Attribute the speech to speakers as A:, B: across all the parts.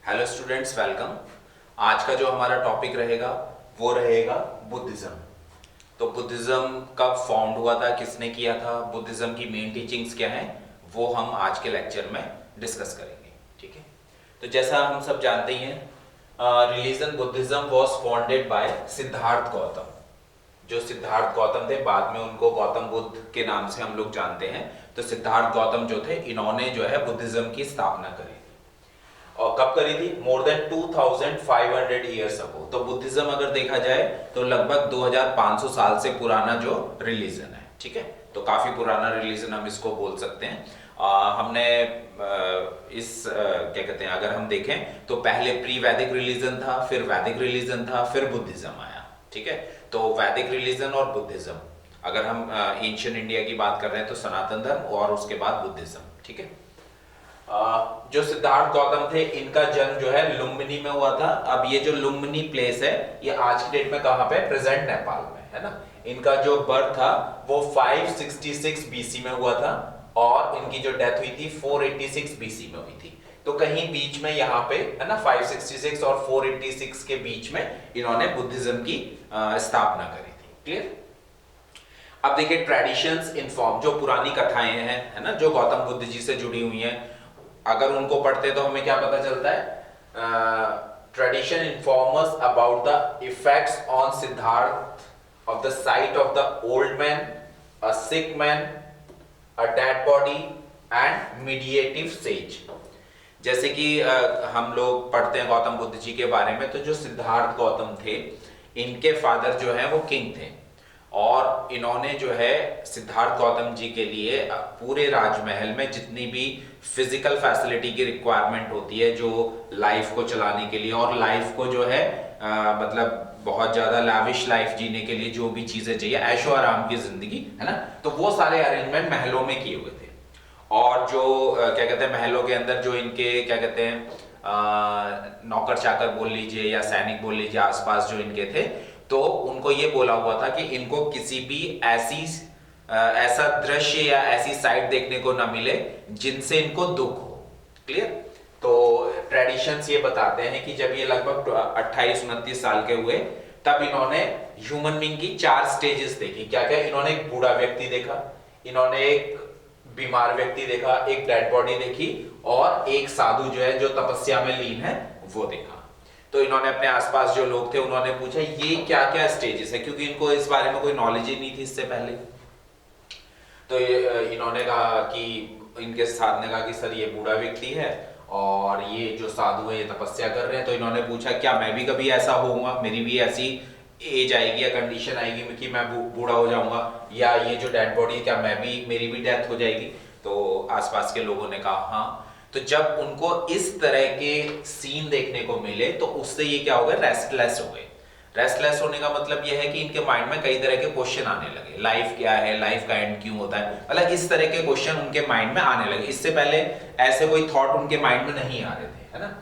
A: Hello students, welcome. आज का जो हमारा टॉपिक रहेगा वो रहेगा बुद्धिज्म। तो बुद्धिज्म कब फाउंड हुआ था, किसने किया था, बुद्धिज्म की मेन टीचिंग्स क्या हैं, वो हम आज के लेक्चर में डिस्कस करेंगे। ठीक है, तो जैसा हम सब जानते ही हैं, religion Buddhism was founded by Siddharth Gautam. जो सिद्धार्थ गौतम थे, बाद में उनको गौतम बुद्ध के नाम से हम लोग जानते हैं। तो सिद्धार्थ गौतम जो थे, इन्होंने जो है बुद्धिज्म की स्थापना करी। और कब करी थी? More than 2500 years ago. तो बुद्धिज्म अगर देखा जाए तो लगभग 2500 साल से पुराना जो रिलीजन है। ठीक है, तो काफी पुराना रिलीजन हम इसको बोल सकते हैं। हमने क्या कहते हैं, अगर हम देखें तो पहले प्री वैदिक रिलीजन था, फिर वैदिक रिलीजन था, फिर बुद्धिज्म आया। ठीक है, तो वैदिक रिलीजन और बुद्धिज्म, अगर हम एंशिएंट इंडिया की बात कर रहे हैं तो सनातन धर्म, और उसके बाद बुद्धिज्म। ठीक है, जो सिद्धार्थ गौतम थे, इनका जन्म जो है लुम्बिनी में हुआ था। अब ये जो लुम्बिनी प्लेस है, ये आज की डेट में कहां पे? प्रेजेंट नेपाल में है ना। इनका जो बर्थ था वो 566 बीसी में हुआ था, और इनकी जो डेथ हुई थी 486 बीसी में हुई थी। तो कहीं बीच में यहाँ पे है ना, 566 और 486 के बीच में इन्होंने बुद्धिज्म की स्थापना करी थी। क्लियर? अब देखिए, ट्रेडिशंस इन्फॉर्म, जो पुरानी कथाएं हैं है ना, जो गौतम बुद्ध जी से जुड़ी हुई हैं, अगर उनको पढ़ते तो हमें क्या पता चलता है? Tradition informers about the effects on Siddhartha of the sight of the old man, a sick man, a dead body and meditative sage. जैसे कि हम लोग पढ़ते हैं गौतम बुद्ध जी के बारे में, तो जो सिद्धार्थ गौतम थे, इनके फादर जो है वो किंग थे, और इन्होंने जो है सिद्धार्थ गौतम जी के लिए पूरे राजमहल में जितनी भी फिजिकल फैसिलिटी की रिक्वायरमेंट होती है, जो लाइफ को चलाने के लिए और लाइफ को जो है मतलब बहुत ज्यादा लाविश लाइफ जीने के लिए जो भी चीजें चाहिए, ऐशो आराम की जिंदगी है ना, तो वो सारे अरेंजमेंट महलों में किए हुए थे। और जो क्या कहते हैं, महलों के अंदर जो इनके क्या कहते हैं, नौकर चाकर बोल लीजिए या सैनिक बोल लीजिए, आसपास जो इनके थे, तो उनको ये बोला हुआ था कि इनको किसी भी ऐसा दृश्य या ऐसी साइट देखने को ना मिले जिनसे इनको दुख हो। क्लियर? तो ट्रेडिशंस ये बताते हैं कि जब ये लगभग 28-29 साल के हुए, तब इन्होंने ह्यूमन बीइंग की 4 स्टेजेस देखी। क्या क्या? इन्होंने एक बूढ़ा व्यक्ति देखा, इन्होंने एक बीमार व्यक्ति देखा, एक डेड बॉडी देखी, और एक साधु जो है जो तपस्या में लीन है वो देखा। तो इन्होंने अपने आसपास जो लोग थे उन्होंने पूछा ये क्या क्या स्टेजेस है, क्योंकि इनको इस बारे में कोई नॉलेज ही नहीं थी इससे पहले। तो इन्होंने कहा कि इनके साथ ने कहा कि सर, ये बूढ़ा व्यक्ति है और ये जो साधु है ये तपस्या कर रहे हैं। तो इन्होंने पूछा क्या मैं भी कभी ऐसा होऊंगा, मेरी भी ऐसी एज आएगी या कंडीशन आएगी कि मैं बूढ़ा हो जाऊंगा, या ये जो डेड बॉडी क्या मेरी भी डेथ हो जाएगी? तो आसपास के लोगों ने कहा हाँ। तो जब उनको इस तरह के सीन देखने को मिले, तो उससे ये क्या हो गए? रेस्टलेस हो गए। रेस्टलेस होने का मतलब यह है कि इनके माइंड में कई तरह के क्वेश्चन आने लगे। लाइफ क्या है, लाइफ का एंड क्यों होता है, मतलब इस तरह के क्वेश्चन उनके माइंड में आने लगे। इससे पहले ऐसे कोई थॉट उनके माइंड में नहीं आ रहे थे, है ना।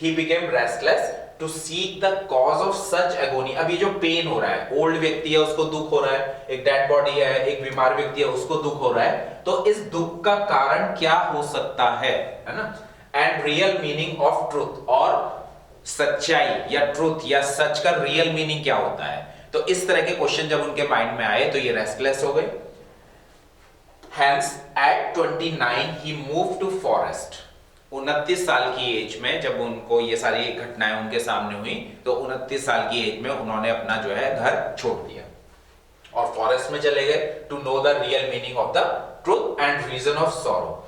A: He became restless to seek the cause of such agony. अब ये जो पेन हो रहा है, ओल्ड व्यक्ति है उसको दुख हो रहा है, एक डेड बॉडी है, एक बीमार व्यक्ति है उसको दुख हो रहा है, तो इस दुख का कारण क्या हो सकता है ना। And real meaning of truth, और सच्चाई या ट्रूथ या सच का रियल मीनिंग क्या होता है। तो इस तरह के क्वेश्चन जब उनके माइंड में आए तो ये रेस्टलेस हो गए। Hence, at 29 he moved to forest. 29 साल की एज में जब उनको ये सारी घटनाएं उनके सामने हुई, तो 29 साल की एज में उन्होंने अपना जो है घर छोड़ दिया और फॉरेस्ट में चले गए to know the real meaning of the truth and reason of sorrow.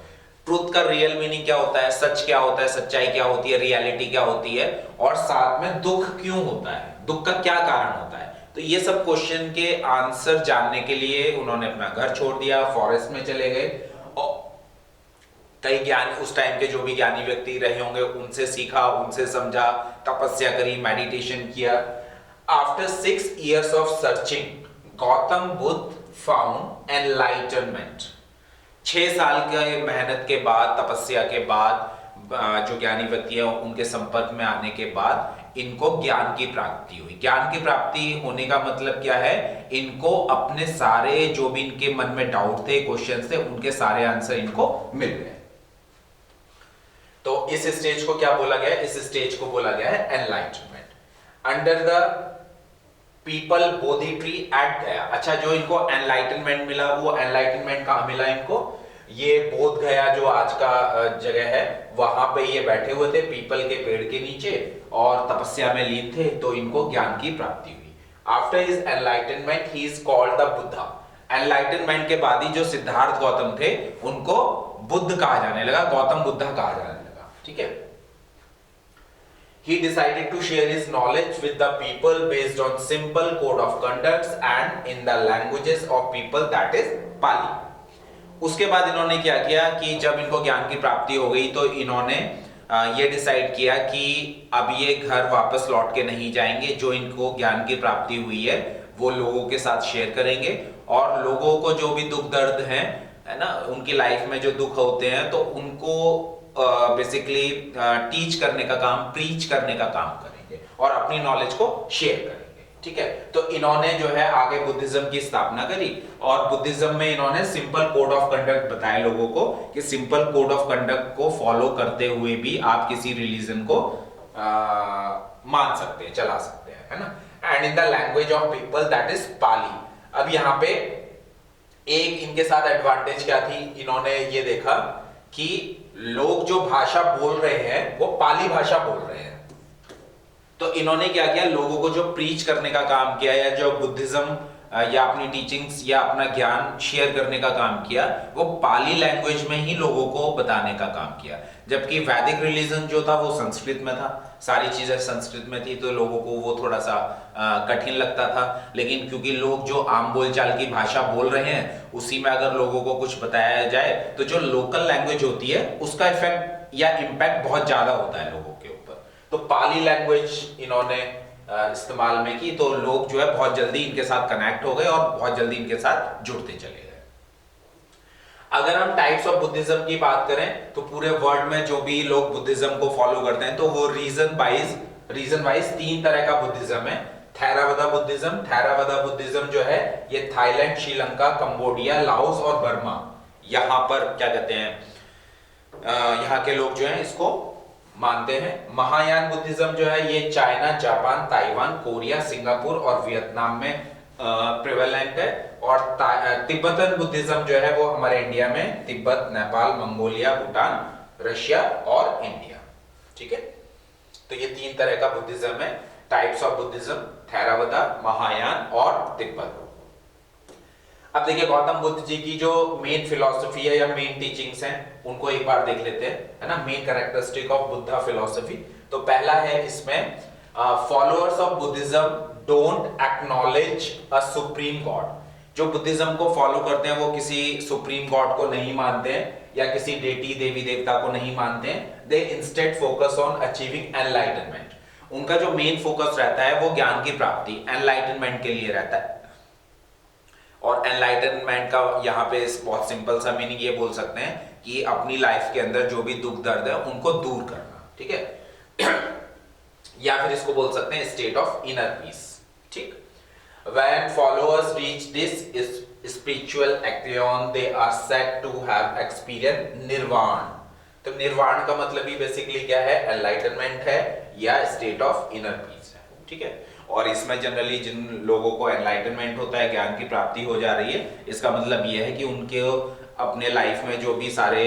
A: Truth का रियल मीनिंग क्या होता है, सच क्या होता है, सच्चाई क्या होती है, रियलिटी क्या होती है, और साथ में दुख क्यों होता है, दुख का क्या कारण होता है। तो ये सब क्वेश्चन के आंसर जानने के लिए उन्होंने अपना घर छोड़ दिया, फॉरेस्ट में चले गए, और कई ज्ञान उस टाइम के जो भी ज्ञानी व्यक्ति रहे होंगे उनसे सीखा, उनसे समझा, तपस्या करी, मेडिटेशन किया। After 6 years of searching Gautam Buddha found enlightenment. 6 साल के मेहनत के बाद, तपस्या के बाद, जो ज्ञानी व्यक्ति है उनके संपर्क में आने के बाद इनको ज्ञान की प्राप्ति हुई। ज्ञान की प्राप्ति होने का मतलब क्या है? इनको अपने सारे जो भी इनके मन में डाउट थे, क्वेश्चन थे, उनके सारे आंसर इनको मिल गए। तो इस स्टेज को क्या बोला गया है? इस स्टेज को बोला गया है enlightenment. Under the people Bodhi tree eight गया। अच्छा, जो इनको एनलाइटनमेंट मिला वो एनलाइटनमेंट कहां मिला इनको? ये बोध गया जो आज का जगह है, वहां पे ये बैठे हुए थे पीपल के पेड़ के नीचे और तपस्या में लीन थे, तो इनको ज्ञान की प्राप्ति हुई। After his enlightenment he is called the Buddha. Enlightenment के बाद ही जो सिद्धार्थ गौतम थे उनको बुद्ध कहा जाने लगा, गौतम बुद्धा कहा जाने लगा। ठीक है। He decided to share his knowledge with the people based on simple code of conducts and in the languages of people, that is Pali. उसके बाद इन्होंने क्या किया कि जब इनको ज्ञान की प्राप्ति हो गई तो इन्होंने ये डिसाइड किया कि अब ये घर वापस लौट के नहीं जाएंगे, जो इनको ज्ञान की प्राप्ति हुई है वो लोगों के साथ शेयर करेंगे और लोगों को जो भी दुख दर्द है ना, उनकी लाइफ में जो दुख होते हैं तो उनको बेसिकली टीच करने का काम, प्रीच करने का काम करेंगे और अपनी नॉलेज को शेयर करेंगे। ठीक है। तो इन्होंने जो है आगे बुद्धिज्म की स्थापना करी और बुद्धिज्म में इन्होंने सिंपल कोड ऑफ कंडक्ट बताया लोगों को कि सिंपल कोड ऑफ कंडक्ट को फॉलो करते हुए भी आप किसी रिलीजन को मान सकते हैं, चला सकते हैं, है ना। And in the language of people, that is Pali. अब यहाँ पे एक इनके साथ एडवांटेज क्या थी, इन्होंने ये देखा कि लोग जो भाषा बोल रहे हैं वो पाली भाषा बोल रहे हैं, तो इन्होंने क्या किया, लोगों को जो प्रीच करने का काम किया या जो बुद्धिज्म या अपनी टीचिंग्स या अपना ज्ञान शेयर करने का काम किया, वो पाली लैंग्वेज में ही लोगों को बताने का काम किया। जबकि वैदिक रिलीजन जो था वो संस्कृत में था, सारी चीजें संस्कृत में थी, तो लोगों को वो थोड़ा सा कठिन लगता था। लेकिन क्योंकि लोग जो आम बोलचाल की भाषा बोल रहे हैं उसी में अगर लोगों को कुछ बताया जाए तो जो लोकल लैंग्वेज होती है उसका इफेक्ट या इम्पैक्ट बहुत ज्यादा होता है लोगों के ऊपर। तो पाली लैंग्वेज इन्होंने इस्तेमाल में की, तो लोग जो है बहुत जल्दी इनके साथ कनेक्ट हो गए और बहुत जल्दी इनके साथ जुड़ते चले गए। अगर हम टाइप्स ऑफ बुद्धिज्म की बात करें तो पूरे वर्ल्ड में जो भी लोग बुद्धिज्म को फॉलो करते हैं तो वो रीजन वाइज 3 तरह का बुद्धिज्म है। Theravada Buddhism. थेरावादा बुद्धिज्म जो है ये थाईलैंड, श्रीलंका, कंबोडिया, लाओस और बर्मा, यहाँ पर क्या कहते हैं, यहाँ के लोग जो हैं इसको मानते हैं। महायान बुद्धिज्म जो है ये China, Japan, Taiwan, Korea, Singapore और वियतनाम में प्रेवेलेंट है। और तिब्बतन बुद्धिज्म जो है वो हमारे इंडिया में तिब्बत, नेपाल, मंगोलिया, भूटान, रशिया और इंडिया। ठीक है। तो ये 3 तरह का बुद्धिज्म है, types of Buddhism, Theravada, Mahayana और तिब्बत। अब देखिए गौतम बुद्ध जी की जो मेन फिलॉसफी है या मेन टीचिंग्स हैं उनको एक बार देख लेते हैं, है ना। Main characteristic of Buddha philosophy, तो पहला है इसमें followers of Buddhism don't acknowledge a supreme God. जो बुद्धिज्म को फॉलो करते हैं वो किसी सुप्रीम गॉड को नहीं मानते हैं या किसी डेटी देवी देवता को नहीं मानते हैं। They instead focus on achieving enlightenment. उनका जो मेन फोकस रहता है वो ज्ञान की प्राप्ति, एनलाइटनमेंट के लिए रहता है। और एनलाइटनमेंट का यहाँ पे बहुत सिंपल सा मीनिंग ये बोल सकते हैं कि अपनी लाइफ के अंदर जो भी दुख दर्द है उनको दूर करना। ठीक है। या फिर इसको बोल सकते हैं स्टेट ऑफ इनर पीस। ठीक। When followers reach this spiritual action, they are said to have experienced nirvana. तो निर्वाण का मतलब ही बेसिकली क्या है, एनलाइटनमेंट है या स्टेट ऑफ इनर पीस है। ठीक है। और इसमें जनरली जिन लोगों को एनलाइटनमेंट होता है, ज्ञान की प्राप्ति हो जा रही है, इसका मतलब ये है कि उनके अपने लाइफ में जो भी सारे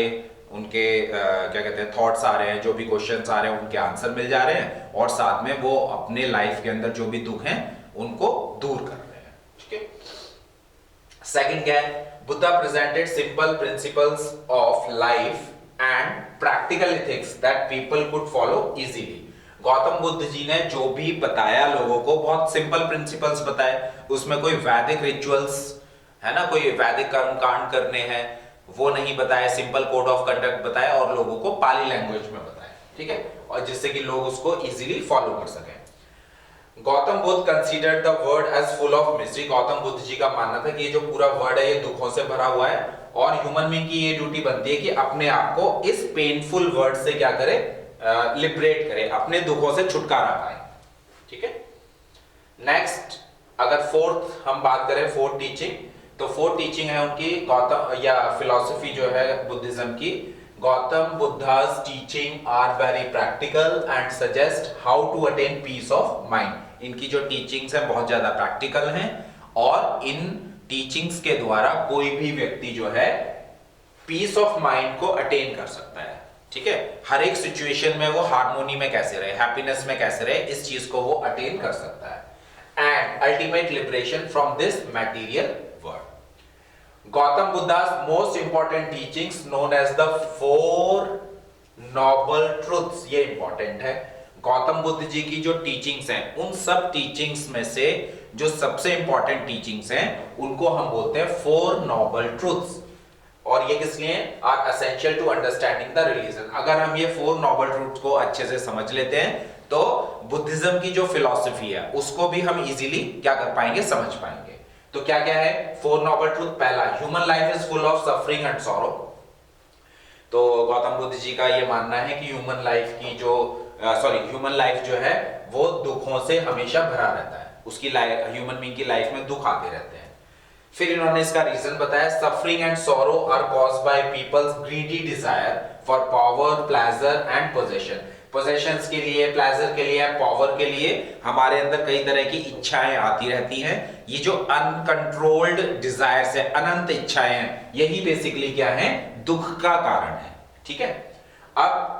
A: उनके क्या कहते हैं थॉट्स आ रहे हैं, जो भी क्वेश्चंस आ रहे हैं उनके आंसर मिल जा रहे हैं और साथ में वो अपने लाइफ के अंदर जो भी दुख हैं उनको दूर कर रहे हैं। ठीक है। सेकंड क्या है, Buddha presented simple principles of life and practical ethics that people could follow easily. Gautam Buddha ji ने जो भी बताया लोगों को, बहुत सिंपल प्रिंसिपल्स बताए, उसमें कोई वैदिक रिचुअल्स है ना, कोई वैदिक कर्म कांड करने हैं वो नहीं बताया, सिंपल कोड ऑफ कंडक्ट बताया और लोगों को पाली लैंग्वेज में बताया। ठीक है। और जिससे कि लोग उसको इजीली फॉलो कर सकें। Gautam Buddha considered the word as full of mystery. Gautam Buddha ji का मानना था कि ये जो पूरा वर्ड है ये दुखों से भरा हुआ है और ह्यूमन बीइंग की ये ड्यूटी बनती है कि अपने आप को इस पेनफुल वर्ड से क्या करे, लिबरेट करे, अपने दुखों से छुटकारा पाए। ठीक है। नेक्स्ट अगर फोर्थ हम बात करें, फोर्थ टीचिंग, तो फोर्थ टीचिंग है उनकी गौतम या फिलॉसफी जो है बुद्धिज्म की, Gautam Buddha's teaching are very practical and suggest how to attain peace of mind. इनकी जो टीचिंग्स हैं बहुत ज्यादा प्रैक्टिकल हैं और इन टीचिंग्स के द्वारा कोई भी व्यक्ति जो है पीस ऑफ माइंड को अटेन कर सकता है। ठीक है, हर एक सिचुएशन में वो हार्मोनी में कैसे रहे, हैप्पीनेस में कैसे रहे, इस चीज को वो अटेन कर सकता है। And ultimate liberation from this material world. Gautam Buddha's most important teachings known as the Four Noble Truths, ये important है। गौतम बुद्ध जी की जो टीचिंग्स हैं उन सब टीचिंग्स में से जो सबसे इंपॉर्टेंट टीचिंग्स हैं उनको हम बोलते हैं फोर नोबल ट्रूथ्स। और ये किस लिए are essential to understanding the religion. अगर हम ये फोर नोबल ट्रूथ्स को अच्छे से समझ लेते हैं तो बुद्धिज्म की जो फिलॉसफी है उसको भी हम इजीली क्या कर पाएंगे, समझ पाएंगे। तो क्या क्या है फोर नोबल ट्रूथ? पहला, human life is full of suffering and sorrow. तो गौतम बुद्ध जी का ये मानना है कि ह्यूमन लाइफ की जो ह्यूमन लाइफ जो है वो दुखों से हमेशा भरा रहता है। उसकी लाइफ, ह्यूमन बीइंग की लाइफ में दुख आते रहते हैं। फिर इन्होंने इसका रीजन बताया, suffering and sorrow are caused by people's greedy desire for power, pleasure and possession. Possessions के लिए, प्लेजर के लिए, पावर के लिए हमारे अंदर कई तरह की इच्छाएं आती रहती हैं। ये जो अनकंट्रोल्ड डिजायर्स है, अनंत इच्छाएं हैं, यही बेसिकली क्या है, दुख का कारण है। ठीक है, अब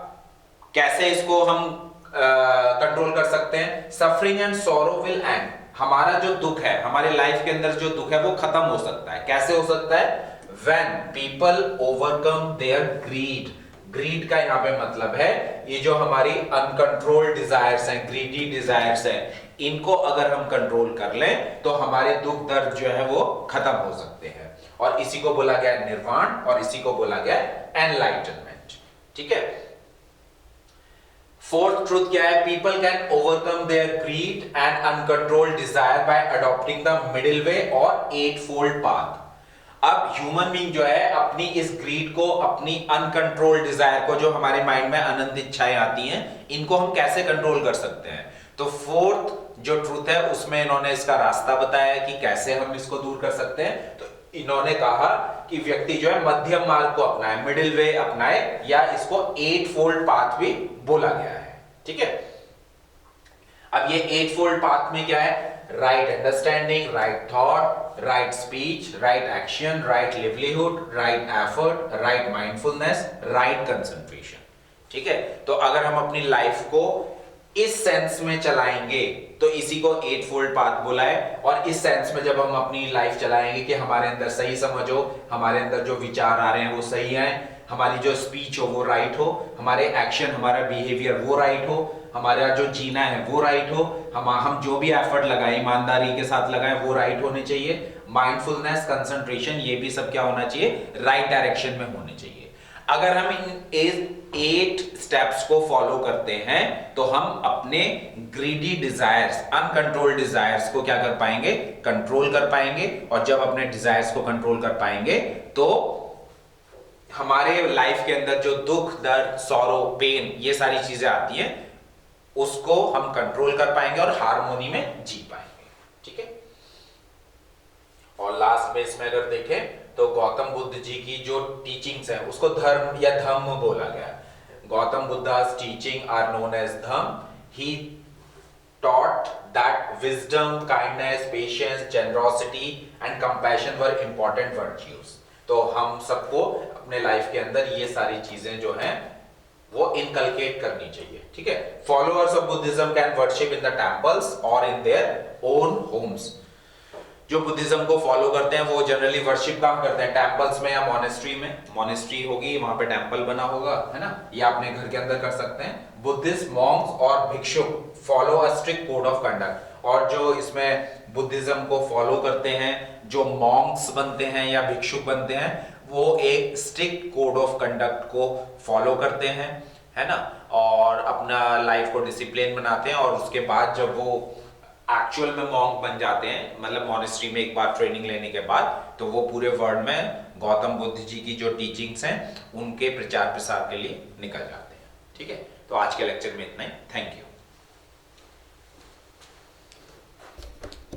A: कैसे इसको हम कंट्रोल कर सकते हैं? Suffering and sorrow will and. हमारा जो दुख है, हमारे लाइफ के अंदर जो दुख है वो खत्म हो सकता है। कैसे हो सकता है? When people overcome their greed. Greed का यहां पे मतलब है ये जो हमारी अनकंट्रोल्ड डिजायर्स हैं, ग्रीडी डिजायर्स हैं, इनको अगर हम कंट्रोल कर लें तो हमारे दुख दर्द जो है वो खत्म हो सकते हैं। और इसी को बोला गया निर्वाण और इसी को बोला गया एनलाइटनमेंट। ठीक है, फोर्थ ट्रूथ क्या है? People can overcome their greed and uncontrolled desire by adopting the middle way और एट फोल्ड पाथ। अब ह्यूमन बीइंग जो है अपनी इस ग्रीड को, अपनी अनकंट्रोल्ड डिजायर को, जो हमारे माइंड में अनंत इच्छाएं आती हैं, इनको हम कैसे कंट्रोल कर सकते हैं? तो फोर्थ जो ट्रूथ है उसमें इन्होंने इसका रास्ता बताया कि कैसे हम इसको दूर कर सकते हैं। तो इन्होंने कहा कि व्यक्ति जो है मध्यम मार्ग को अपनाए, मिडिल वे अपनाए, या इसको एट फोल्ड पाथ भी बोला गया है। ठीक है, अब ये एट फोल्ड पाथ में क्या है? Right understanding, right thought, right speech, right action, right livelihood, right effort, right mindfulness, right concentration. ठीक है, तो अगर हम अपनी लाइफ को इस सेंस में चलाएंगे तो इसी को एट फोल्ड पाथ बोला है। और इस सेंस में जब हम अपनी लाइफ चलाएंगे कि हमारे अंदर सही समझ हो, हमारे अंदर जो विचार आ रहे हैं वो सही आए, हमारी जो स्पीच हो वो राइट हो, हमारे एक्शन, हमारा बिहेवियर वो राइट हो, हमारा जो जीना है वो राइट हो, हम जो भी एफर्ट लगाए ईमानदारी के साथ लगाए वो राइट होने चाहिए। माइंडफुलनेस, कंसंट्रेशन, ये भी सब क्या होना चाहिए? राइट डायरेक्शन में होने चाहिए। अगर हम इन 8 स्टेप्स को फॉलो करते हैं तो हम अपने ग्रीडी डिजायर्स, अनकंट्रोल्ड डिजायर्स को क्या कर पाएंगे? कंट्रोल कर पाएंगे। और जब अपने डिजायर्स को कंट्रोल कर पाएंगे तो हमारे लाइफ के अंदर जो दुख, दर्द, सॉरो, पेन, ये सारी चीजें आती हैं उसको हम कंट्रोल कर पाएंगे और हार्मोनी में जी पाएंगे। ठीक है, और लास्ट में इसमें अगर देखें तो गौतम बुद्ध जी की जो टीचिंग्स हैं उसको धर्म या धम्म बोला गया। Gautam बुद्धा's teaching are known as Dhamma. He taught that wisdom, kindness, patience, generosity and compassion were important virtues। तो हम सबको अपने लाइफ के अंदर ये सारी चीजें जो हैं वो इनकलकेट करनी चाहिए। ठीक है, followers of Buddhism can worship in the temples और इन देयर ओन होम्स। जो बुद्धिज्म को फॉलो करते हैं वो जनरली वर्शिप कहाँ करते हैं? टेम्पल्स में या मॉनेस्ट्री में। मॉनेस्ट्री होगी, वहां पे टेम्पल बना होगा, है ना, या अपने घर के अंदर कर सकते हैं। बुद्धिस्ट मॉन्क्स और भिक्षुक follow a strict code of conduct. और जो इसमें बुद्धिज्म को फॉलो करते हैं, जो मॉन्क्स बनते हैं या भिक्षुक बनते हैं, वो एक स्ट्रिक्ट कोड ऑफ कंडक्ट को फॉलो करते हैं, है ना, और अपना लाइफ को डिसिप्लिन बनाते हैं। और उसके बाद जब वो एक्चुअल में मॉन्क बन जाते हैं, मतलब मॉनेस्ट्री में एक बार ट्रेनिंग लेने के बाद, तो वो पूरे वर्ल्ड में गौतम बुद्ध जी की जो टीचिंग्स हैं उनके प्रचार प्रसार के लिए निकल जाते हैं। ठीक है, तो आज के लेक्चर में इतना ही। Thank you.